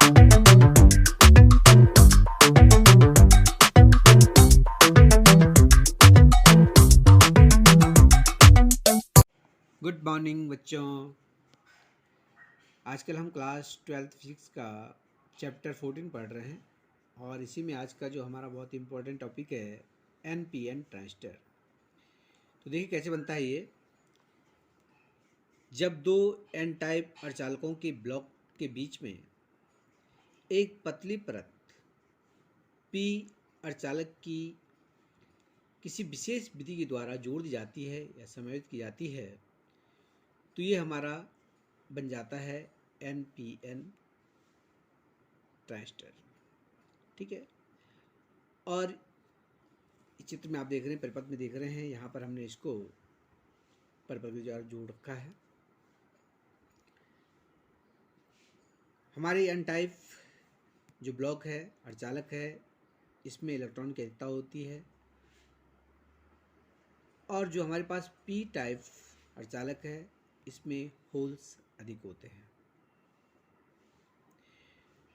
Good morning बच्चों। आजकल हम क्लास 12th फिजिक्स का चैप्टर 14 पढ़ रहे हैं और इसी में आज का जो हमारा बहुत इम्पोर्टेंट टॉपिक है एनपीएन ट्रांजिस्टर। तो देखिए कैसे बनता है ये। जब दो एन टाइप अर्धचालकों के ब्लॉक के बीच में एक पतली परत पी अर्धचालक की किसी विशेष विधि के द्वारा जोड़ दी जाती है या समायोजित की जाती है तो ये हमारा बन जाता है एनपीएन ट्रांजिस्टर। ठीक है। और इस चित्र में आप देख रहे हैं, परिपथ में देख रहे हैं, यहाँ पर हमने इसको परिपथ के द्वारा जोड़ रखा है। हमारे एन टाइप जो ब्लॉक है अर्धचालक है, इसमें इलेक्ट्रॉन की अधिकता होती है और जो हमारे पास पी टाइप अर्धचालक है इसमें होल्स अधिक होते हैं।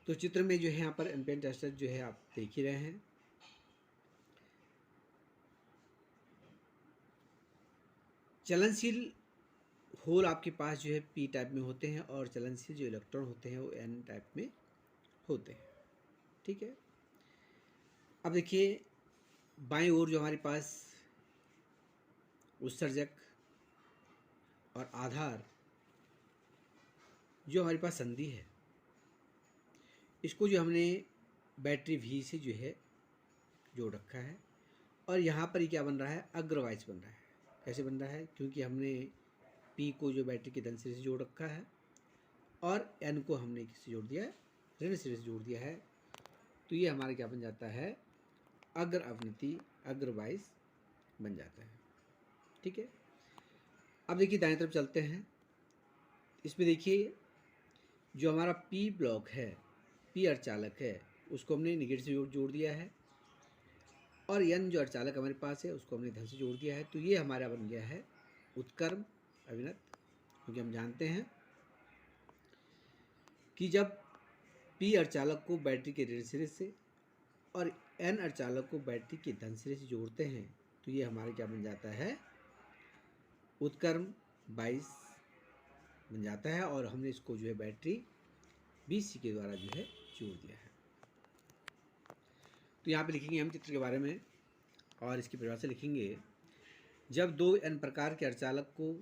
तो चित्र में जो है यहाँ पर एनपीएन ट्रांजिस्टर जो है आप देख ही रहे हैं। चलनशील होल आपके पास जो है पी टाइप में होते हैं और चलनशील जो इलेक्ट्रॉन होते हैं वो एन टाइप में होते हैं। ठीक है। अब देखिए बाईं ओर जो हमारे पास उत्सर्जक और आधार जो हमारे पास संधि है, इसको जो हमने बैटरी वी से जो है जोड़ रखा है और यहाँ पर ये क्या बन रहा है, अग्रवाइज बन रहा है। कैसे बन रहा है, क्योंकि हमने पी को जो बैटरी के धन सिरे से जोड़ रखा है और एन को हमने किससे जोड़ दिया है, ऋण सिरे से जोड़ दिया है। तो ये हमारा क्या बन जाता है, अग्र अवनति अग्रवाइज बन जाता है। ठीक है। अब देखिए दाएं तरफ चलते हैं। इसमें देखिए जो हमारा पी ब्लॉक है, पी अर्धचालक है, उसको हमने निगेटिव से जोड़ दिया है और एन जो अर्धचालक हमारे पास है उसको हमने धन से जोड़ दिया है। तो ये हमारा बन गया है उत्क्रम अविनत, क्योंकि हम जानते हैं कि जब पी अर्धचालक को बैटरी के ऋण सिरे से और एन अर्धचालक को बैटरी के धन सिरे से जोड़ते हैं तो ये हमारा क्या बन जाता है, उत्क्रम 22 बन जाता है और हमने इसको जो है बैटरी बीसी के द्वारा जो है जोड़ दिया है। तो यहाँ पे लिखेंगे हम चित्र के बारे में और इसकी परिभाषा लिखेंगे। जब दो एन प्रकार के अर्धचालक को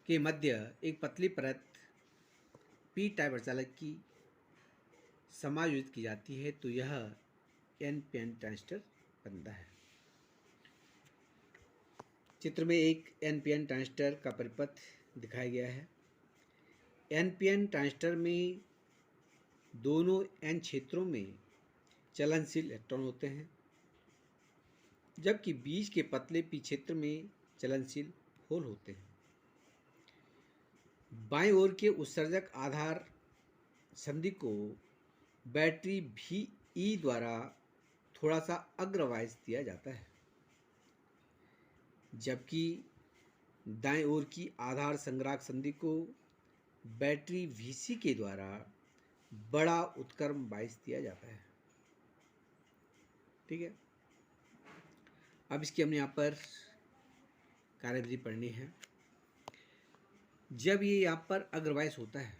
के मध्य एक पतली परत पी टाइप अर्धचालक की समायोजित की जाती है तो यह एनपीएन ट्रांजिस्टर बनता है। चित्र में एक एनपीएन ट्रांजिस्टर का परिपथ दिखाया गया है। एनपीएन ट्रांजिस्टर में दोनों एन क्षेत्रों में चलनशील इलेक्ट्रॉन होते हैं, जबकि बीच के पतले पी क्षेत्र में चलनशील होल होते हैं। बाईं ओर के उत्सर्जक आधार संधि को बैटरी भी ई द्वारा थोड़ा सा अग्रवाइज दिया जाता है, जबकि दाएं ओर की आधार संग्राहक संधि को बैटरी वीसी के द्वारा बड़ा उत्क्रम 22 दिया जाता है। ठीक है। अब इसकी हमने यहाँ पर कार्यविधि पढ़नी है। जब ये यहाँ पर अग्रवाइज होता है,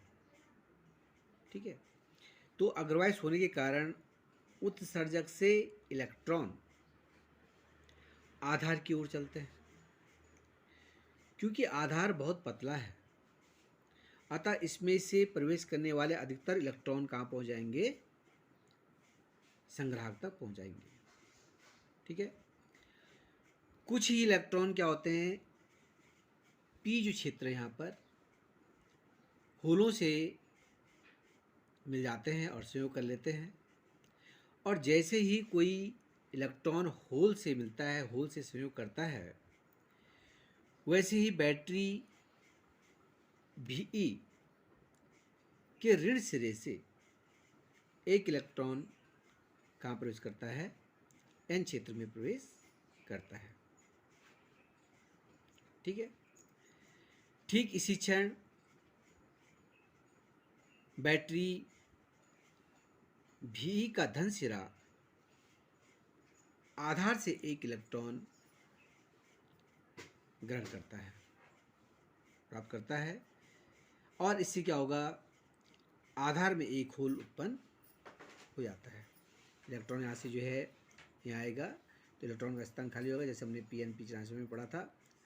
ठीक है, तो अग्रवाइज होने के कारण उत्सर्जक से इलेक्ट्रॉन आधार की ओर चलते हैं। क्योंकि आधार बहुत पतला है अतः इसमें से प्रवेश करने वाले अधिकतर इलेक्ट्रॉन कहाँ पहुँच जाएंगे, संग्राहक तक पहुँच जाएंगे। ठीक है। कुछ ही इलेक्ट्रॉन क्या होते हैं, पी जो क्षेत्र है यहाँ पर होलों से मिल जाते हैं और संयोग कर लेते हैं और जैसे ही कोई इलेक्ट्रॉन होल से मिलता है, होल से संयोग करता है, वैसे ही बैटरी भी के ऋण सिरे से एक इलेक्ट्रॉन कहाँ प्रवेश करता है, एन क्षेत्र में प्रवेश करता है। ठीक है। ठीक इसी क्षण बैटरी भी का धन सिरा आधार से एक इलेक्ट्रॉन ग्रहण करता है, प्राप्त करता है, और इससे क्या होगा, आधार में एक होल उत्पन्न हो जाता है। इलेक्ट्रॉन यहाँ से जो है यहाँ आएगा तो इलेक्ट्रॉन का स्थान खाली होगा, जैसे हमने PnP 84 में पढ़ा था,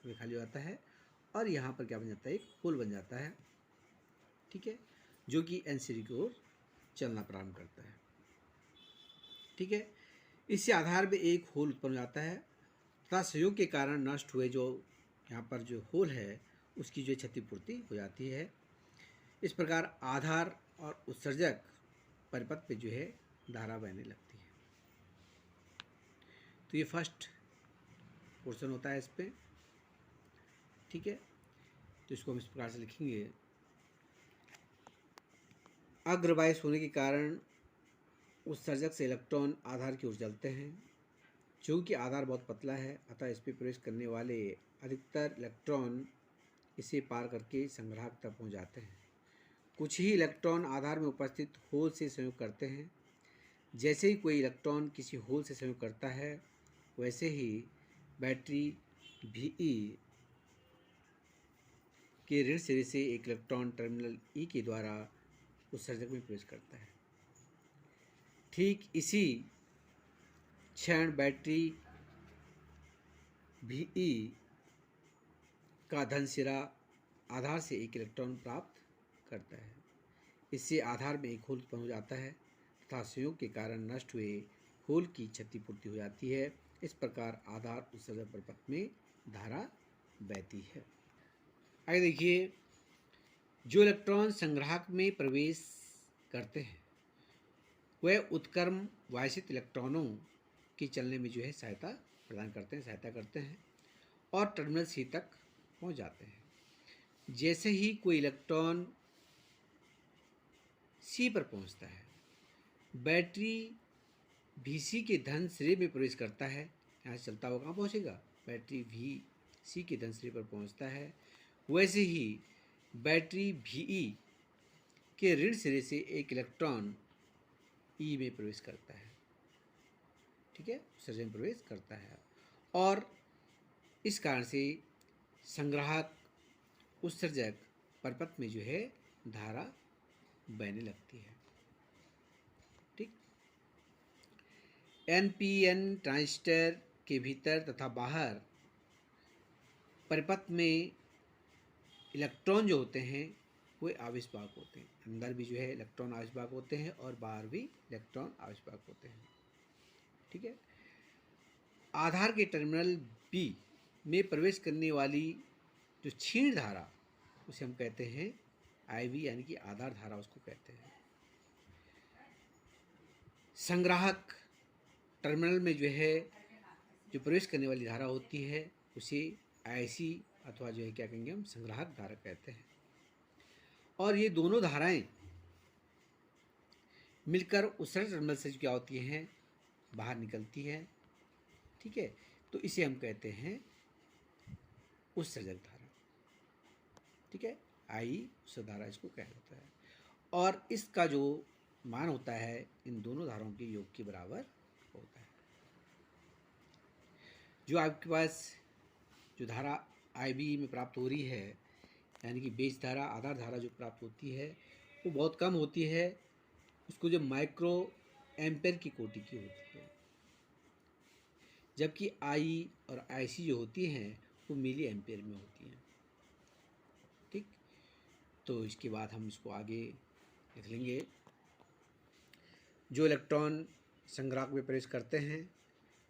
वे खाली हो जाता है और यहाँ पर क्या बन जाता है, एक होल बन जाता है, ठीक है, जो कि NCD की ओर चलना प्रारंभ करता है, ठीक है। इससे आधार में एक होल उत्पन्न हो जाता है तथा संयोग के कारण नष्ट हुए जो यहाँ पर जो होल है उसकी जो क्षतिपूर्ति हो जाती है। इस प्रकार आधार और उत्सर्जक परिपथ पे जो है धारा बहने लगती है। तो ये फर्स्ट पोर्शन होता है इस पे, ठीक है। तो इसको हम इस प्रकार से लिखेंगे, अग्रवाइस होने के कारण उत्सर्जक से इलेक्ट्रॉन आधार की ओर चलते हैं। चूँकि आधार बहुत पतला है अतः इस पर प्रवेश करने वाले अधिकतर इलेक्ट्रॉन इसे पार करके संग्राहक तक पहुँच जाते हैं। कुछ ही इलेक्ट्रॉन आधार में उपस्थित होल से संयोग करते हैं। जैसे ही कोई इलेक्ट्रॉन किसी होल से संयोग करता है वैसे ही बैटरी VE के ऋण सिरे से एक इलेक्ट्रॉन टर्मिनल E के द्वारा उत्सर्जक में प्रवेश करता है। ठीक इसी क्षण बैटरी VE का धन सिरा आधार से एक इलेक्ट्रॉन प्राप्त करता है। इससे आधार में एक होल उत्पन्न हो जाता है तथा संयोग के कारण नष्ट हुए होल की क्षतिपूर्ति हो जाती है। इस प्रकार आधार उत्सर्जक परिपथ में धारा बहती है। आगे देखिए, जो इलेक्ट्रॉन संग्राहक में प्रवेश करते हैं वह उत्क्रम वांछित इलेक्ट्रॉनों के चलने में जो है सहायता करते हैं और टर्मिनल C तक पहुंच जाते हैं। जैसे ही कोई इलेक्ट्रॉन C पर पहुंचता है, बैटरी VC के धन सिरे में प्रवेश करता है। यहाँ से चलता हुआ कहाँ पहुँचेगा, बैटरी VC के धन सिरे पर पहुँचता है। वैसे ही बैटरी VE के ऋण सिरे से एक इलेक्ट्रॉन E में प्रवेश करता है, ठीक है, उत्सर्जन में प्रवेश करता है और इस कारण से संग्राहक उत्सर्जक परिपथ में जो है धारा बहने लगती है, ठीक। NPN ट्रांजिस्टर के भीतर तथा बाहर परिपथ में इलेक्ट्रॉन जो होते हैं वे आवेशवाहक होते हैं। अंदर भी जो है इलेक्ट्रॉन आवेशवाहक होते हैं और बाहर भी इलेक्ट्रॉन आवेशवाहक होते हैं, ठीक है। आधार के टर्मिनल B में प्रवेश करने वाली जो क्षीण धारा उसे हम कहते हैं IV, यानी कि आधार धारा उसको कहते हैं। संग्राहक टर्मिनल में जो है जो प्रवेश करने वाली धारा होती है उसे IC अथवा जो है क्या कहेंगे हम, संग्राहक धारा कहते हैं। और ये दोनों धाराएं मिलकर उत्सर्जक टर्मिनल से क्या होती हैं, बाहर निकलती है, ठीक है। तो इसे हम कहते हैं उत्सर्जक धारा, ठीक है, I उत्सर्जक धारा इसको कहा जाता है। और इसका जो मान होता है इन दोनों धाराओं के योग के बराबर होता है। जो आपके पास जो धारा IB में प्राप्त हो रही है, यानी कि बेस धारा, आधार धारा जो प्राप्त होती है वो बहुत कम होती है, उसको जो माइक्रो एम्पेयर की कोटि की होती है, जबकि I और IC जो होती हैं वो मिली एम्पेयर में होती हैं, ठीक। तो इसके बाद हम इसको आगे लिख लेंगे। जो इलेक्ट्रॉन संग्राहक में प्रवेश करते हैं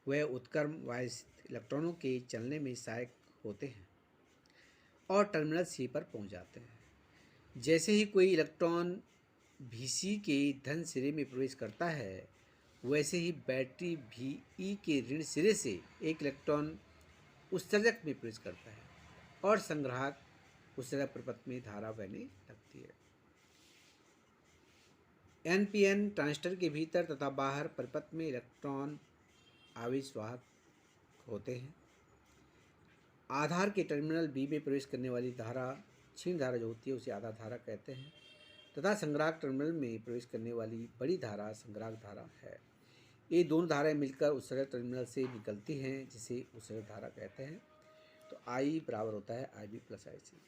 वह उत्क्रम वांछित इलेक्ट्रॉनों के चलने में सहायक होते हैं और टर्मिनल C पर पहुंच जाते हैं। जैसे ही कोई इलेक्ट्रॉन VC के धन सिरे में प्रवेश करता है वैसे ही बैटरी VE के ऋण सिरे से एक इलेक्ट्रॉन उत्सर्जक में प्रवेश करता है और संग्राहक उत्सर्जक परिपथ में धारा बहने लगती है। NPN ट्रांजिस्टर के भीतर तथा बाहर परिपथ में इलेक्ट्रॉन आवेशवाहक होते हैं। आधार के टर्मिनल B में प्रवेश करने वाली धारा, क्षीण धारा जो होती है उसे आधार धारा कहते हैं तथा संग्राहक टर्मिनल में प्रवेश करने वाली बड़ी धारा संग्राहक धारा है। ये दोनों धाराएं मिलकर उत्सर्जक टर्मिनल से निकलती हैं, जिसे उत्सर्जक धारा कहते हैं। तो I बराबर होता है IB प्लस IC।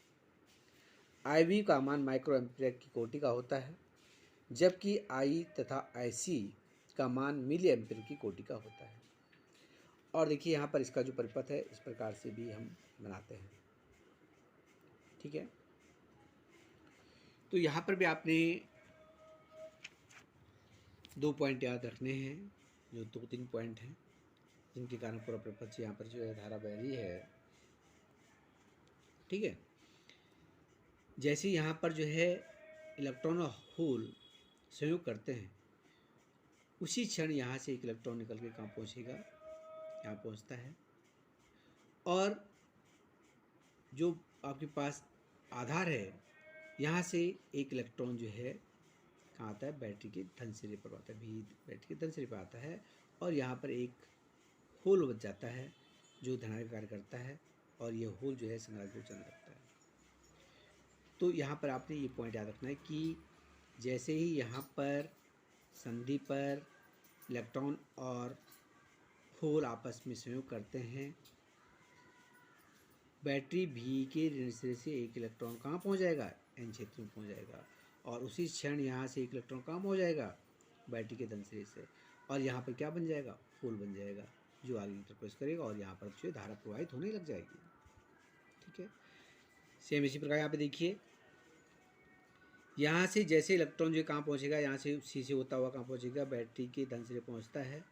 IB का मान माइक्रो एम्पीयर की कोटि का होता है, जबकि I तथा IC का मान मिली एम्पीयर की कोटि का होता है। और देखिए यहाँ पर इसका जो परिपथ है इस प्रकार से भी हम बनाते हैं, ठीक है। तो यहाँ पर भी आपने 2 पॉइंट याद रखने हैं, जो 2-3 पॉइंट हैं जिनके कारण पूरा परिपथ यहाँ पर जो है धारा बह रही है, ठीक है। जैसे यहाँ पर जो है इलेक्ट्रॉन और होल संयोग करते हैं, उसी क्षण यहाँ से एक इलेक्ट्रॉन निकल के कहाँ पहुँचेगा, यहाँ पहुँचता है। और जो आपके पास आधार है, यहाँ से एक इलेक्ट्रॉन जो है कहाँ आता है, बैटरी के धन सिरे पर आता है, भी बैटरी के धन सिरे पर आता है। और यहाँ पर एक होल बच जाता है जो धनात्मक कार्य करता है, और ये होल जो है संग्राहक को चलने लगता है। तो यहाँ पर आपने ये पॉइंट याद रखना है कि जैसे ही यहाँ पर संधि पर इलेक्ट्रॉन और होल आपस में संयोग करते हैं, बैटरी भी के ऋण सिरे से एक इलेक्ट्रॉन कहाँ पहुँच जाएगा, N क्षेत्र में पहुँच जाएगा। और उसी क्षण यहाँ से एक इलेक्ट्रॉन कहाँ पहुँच जाएगा, बैटरी के धन सिरे से, और यहाँ पर क्या बन जाएगा, होल बन जाएगा जो आगे इंटरप्रेस करेगा, और यहाँ पर जो धारा प्रवाहित होने लग जाएगी, ठीक है। सेम इसी प्रकार यहाँ पे देखिए, यहाँ से जैसे इलेक्ट्रॉन जो कहाँ पहुँचेगा, यहाँ से सी से होता हुआ कहाँ पहुँचेगा, बैटरी के धन सिरे पहुँचता है।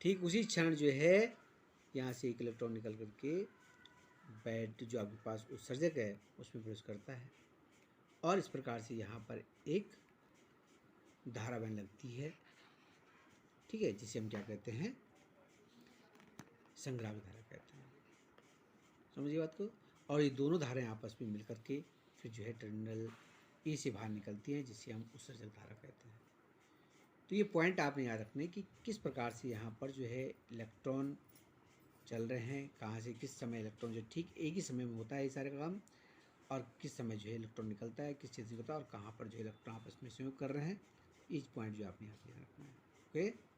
ठीक उसी क्षण जो है यहाँ से एक इलेक्ट्रॉन निकल करके बैटरी जो आपके पास उत्सर्जक है उसमें प्रवेश करता है, और इस प्रकार से यहाँ पर एक धारा बहने लगती है, ठीक है, जिसे हम क्या कहते हैं, संग्राहक धारा कहते हैं। समझिए बात को। और ये दोनों धाराएं आपस में मिलकर के फिर जो है टर्मिनल ए से बाहर निकलती हैं, जिसे हम उत्सर्जक धारा कहते हैं। तो ये पॉइंट आपने याद रखने कि किस प्रकार से यहाँ पर जो है इलेक्ट्रॉन चल रहे हैं, कहाँ से किस समय इलेक्ट्रॉन जो ठीक एक ही समय में होता है ये सारे काम, और किस समय जो है इलेक्ट्रॉन निकलता है, किस चीज़ से होता है, और कहाँ पर जो है इलेक्ट्रॉन आपस में संयोग कर रहे हैं। ईच पॉइंट जो आपने यहाँ पे रखना है, ओके।